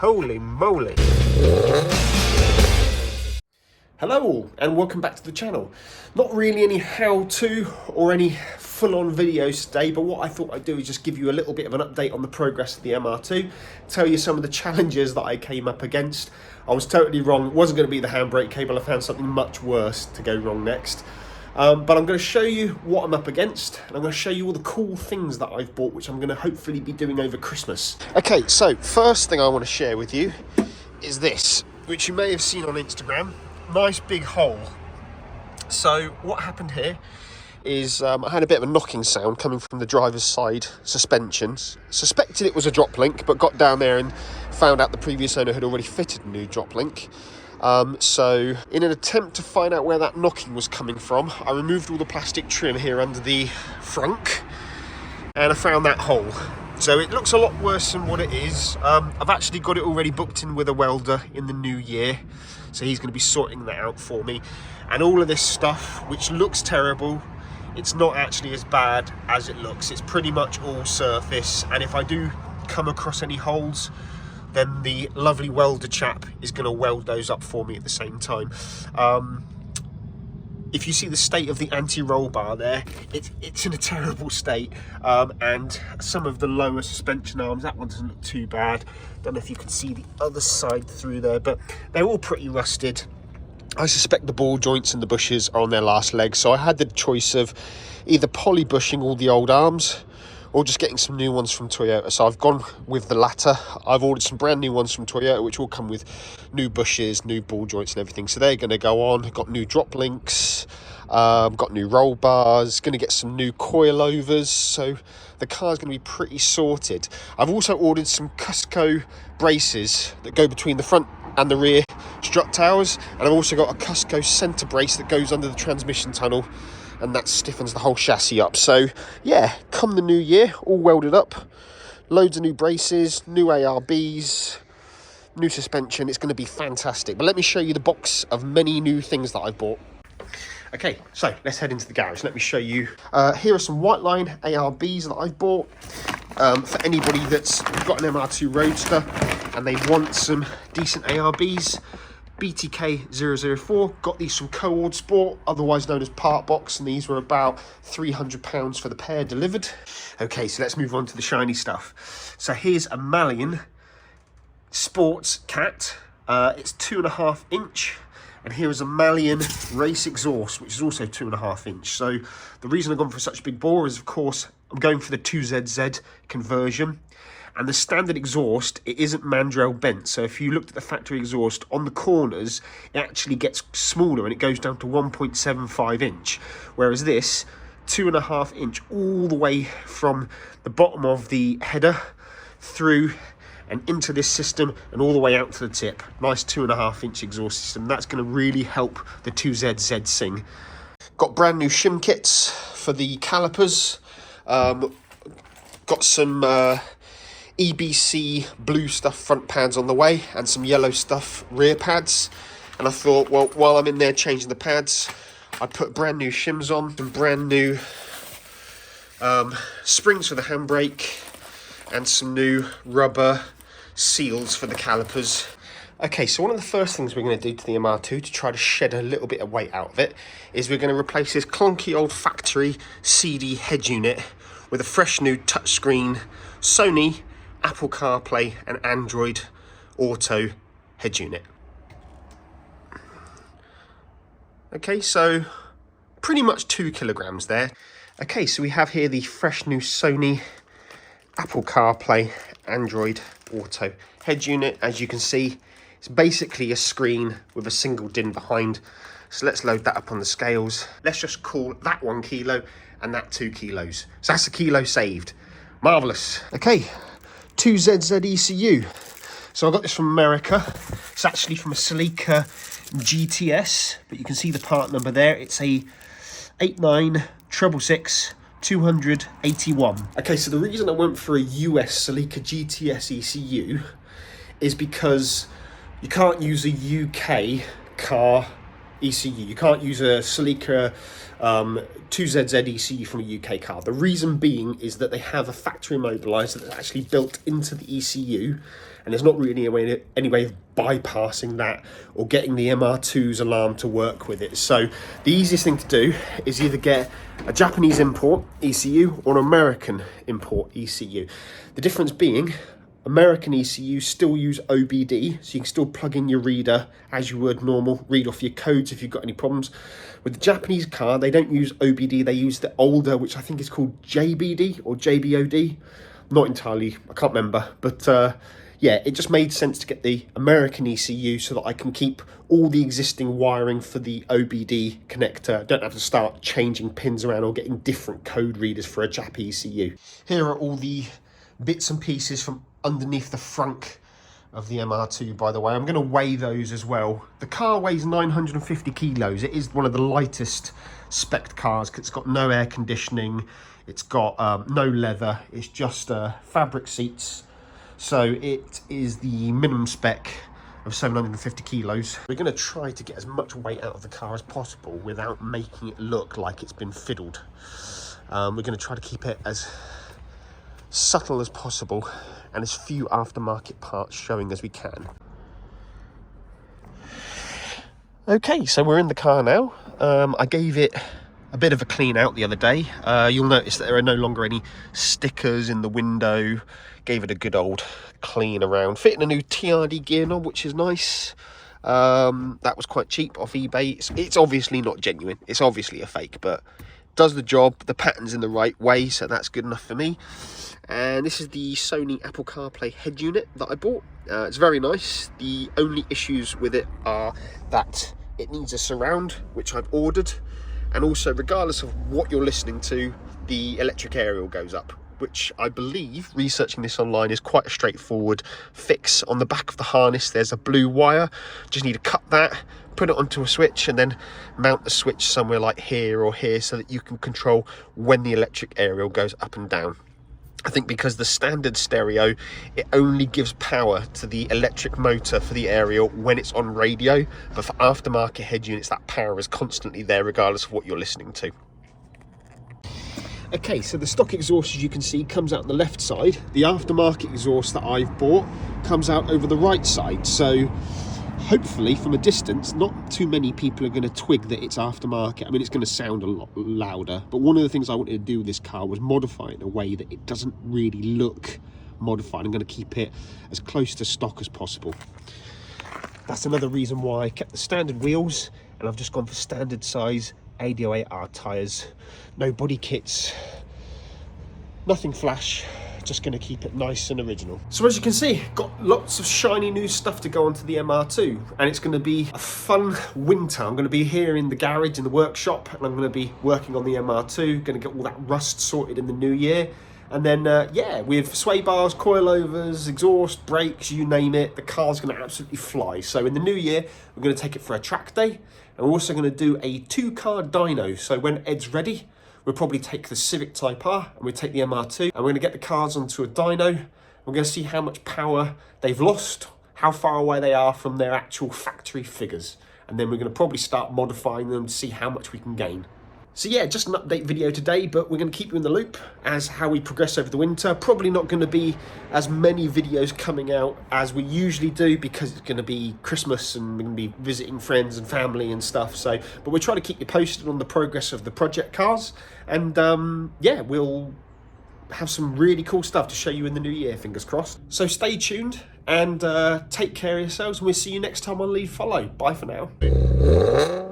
Holy moly. Hello and welcome back to the channel. Not really any how-to or any full-on videos today, but what I thought I'd do is just give you a little bit of an update on the progress of the MR2, tell you some of the challenges that I came up against. I was totally wrong. It wasn't going to be the handbrake cable. I found something much worse to go wrong next. But I'm going to show you what I'm up against, and I'm going to show you all the cool things that I've bought, which I'm going to hopefully be doing over Christmas. Okay, so first thing I want to share with you is this, which you may have seen on Instagram. Nice big hole. So what happened here is I had a bit of a knocking sound coming from the driver's side suspensions. Suspected it was a drop link, but got down there and found out the previous owner had already fitted a new drop link. So in an attempt to find out where that knocking was coming from, I removed all the plastic trim here under the frunk and I found that hole. So it looks a lot worse than what it is. I've actually got it already booked in with a welder in the new year, so he's going to be sorting that out for me. And all of this stuff, which looks terrible, it's not actually as bad as it looks. It's pretty much all surface, and if I do come across any holes, then the lovely welder chap is going to weld those up for me at the same time. If you see the state of the anti-roll bar there, it's in a terrible state. And some of the lower suspension arms, that one doesn't look too bad. Don't know if you can see the other side through there, but they're all pretty rusted. I suspect the ball joints and the bushes are on their last legs, so I had the choice of either poly bushing all the old arms or just getting some new ones from Toyota. So I've gone with the latter. I've ordered some brand new ones from Toyota, which will come with new bushes, new ball joints and everything. So they're gonna go on. Got new drop links, got new roll bars, gonna get some new coilovers. So the car's gonna be pretty sorted. I've also ordered some Cusco braces that go between the front and the rear strut towers. And I've also got a Cusco center brace that goes under the transmission tunnel, and that stiffens the whole chassis up. So yeah, come the new year, all welded up, loads of new braces, new ARBs, new suspension. It's going to be fantastic. But let me show you the box of many new things that I've bought. Okay, so let's head into the garage. Let me show you. Here are some white line ARBs that I've bought for anybody that's got an MR2 Roadster and they want some decent ARBs. BTK 004, got these from Co-ord Sport, otherwise known as Part Box, and these were about £300 for the pair delivered. Okay, so let's move on to the shiny stuff. So here's a Malian Sports Cat. It's 2.5 inch, and here is a Malian Race Exhaust, which is also 2.5 inch. So the reason I've gone for such a big bore is, of course, I'm going for the 2ZZ conversion. And the standard exhaust, it isn't mandrel bent. So if you looked at the factory exhaust on the corners, it actually gets smaller and it goes down to 1.75 inch. Whereas this, 2.5 inch, all the way from the bottom of the header through and into this system and all the way out to the tip. Nice 2.5 inch exhaust system. That's going to really help the 2ZZ sing. Got brand new shim kits for the calipers. Got some EBC blue stuff front pads on the way and some yellow stuff rear pads, and I thought, well, while I'm in there changing the pads, I put brand new shims on, some brand new springs for the handbrake and some new rubber seals for the calipers. Okay, so one of the first things we're going to do to the MR2 to try to shed a little bit of weight out of it is we're going to replace this clunky old factory CD head unit with a fresh new touchscreen Sony, Apple CarPlay and Android Auto head unit. Okay, so pretty much 2 kilograms there. Okay, so we have here the fresh new Sony, Apple CarPlay, Android Auto head unit. As you can see, it's basically a screen with a single DIN behind. So let's load that up on the scales. Let's just call that 1 kilo and that 2 kilos. So that's a kilo saved. Marvellous. Okay. 2ZZ ECU. So I got this from America. It's actually from a Celica GTS, but you can see the part number there. It's a 89666 281. Okay, so the reason I went for a US Celica GTS ECU is because you can't use a UK car ECU. You can't use a Celica 2ZZ ECU from a UK car. The reason being is that they have a factory immobiliser that's actually built into the ECU, and there's not really any way of bypassing that or getting the MR2's alarm to work with it. So the easiest thing to do is either get a Japanese import ECU or an American import ECU. The difference being, American ECUs still use OBD, so you can still plug in your reader as you would normal, read off your codes if you've got any problems. With the Japanese car, they don't use OBD, they use the older, which I think is called JBD or JBOD. Not entirely, I can't remember, but yeah, it just made sense to get the American ECU so that I can keep all the existing wiring for the OBD connector. I don't have to start changing pins around or getting different code readers for a Jap ECU. Here are all the bits and pieces from underneath the frunk of the MR2, by the way. I'm going to weigh those as well. The car weighs 950 kilos. It is one of the lightest spec cars. It's got no air conditioning. It's got no leather. It's just fabric seats. So it is the minimum spec of 750 kilos. We're going to try to get as much weight out of the car as possible without making it look like it's been fiddled. We're going to try to keep it as subtle as possible and as few aftermarket parts showing as we can. Okay, so we're in the car now. I gave it a bit of a clean out the other day. You'll notice that there are no longer any stickers in the window. Gave it a good old clean around. Fitting a new TRD gear knob, which is nice. That was quite cheap off eBay. It's obviously not genuine. It's obviously a fake, but does the job. The pattern's in the right way, so that's good enough for me. And this is the Sony Apple CarPlay head unit that I bought. It's very nice. The only issues with it are that it needs a surround, which I've ordered, and also regardless of what you're listening to, the electric aerial goes up, which I believe, researching this online, is quite a straightforward fix. On the back of the harness there's a blue wire. Just need to cut that, put it onto a switch, and then mount the switch somewhere like here or here so that you can control when the electric aerial goes up and down. I think because the standard stereo, it only gives power to the electric motor for the aerial when it's on radio, but for aftermarket head units that power is constantly there regardless of what you're listening to. Okay, so the stock exhaust, as you can see, comes out the left side. The aftermarket exhaust that I've bought comes out over the right side. So hopefully from a distance, not too many people are going to twig that it's aftermarket. I mean, it's going to sound a lot louder, but one of the things I wanted to do with this car was modify it in a way that it doesn't really look modified. I'm going to keep it as close to stock as possible. That's another reason why I kept the standard wheels, and I've just gone for standard size AD08R tyres. No body kits, nothing flash, just going to keep it nice and original. So as you can see, got lots of shiny new stuff to go onto the MR2, and it's going to be a fun winter. I'm going to be here in the garage, in the workshop, and I'm going to be working on the MR2, going to get all that rust sorted in the new year. And then, yeah, with sway bars, coilovers, exhaust, brakes, you name it, the car's going to absolutely fly. So in the new year, we're going to take it for a track day. And we're also going to do a 2-car dyno. So when Ed's ready, we'll probably take the Civic Type R and we'll take the MR2. And we're going to get the cars onto a dyno. We're going to see how much power they've lost, how far away they are from their actual factory figures. And then we're going to probably start modifying them to see how much we can gain. So yeah, just an update video today, but we're going to keep you in the loop as how we progress over the winter. Probably not going to be as many videos coming out as we usually do because it's going to be Christmas and we're going to be visiting friends and family and stuff. So, but we'll try to keep you posted on the progress of the project cars. And yeah, we'll have some really cool stuff to show you in the new year, fingers crossed. So stay tuned and take care of yourselves, and we'll see you next time on LeEdFollow. Bye for now.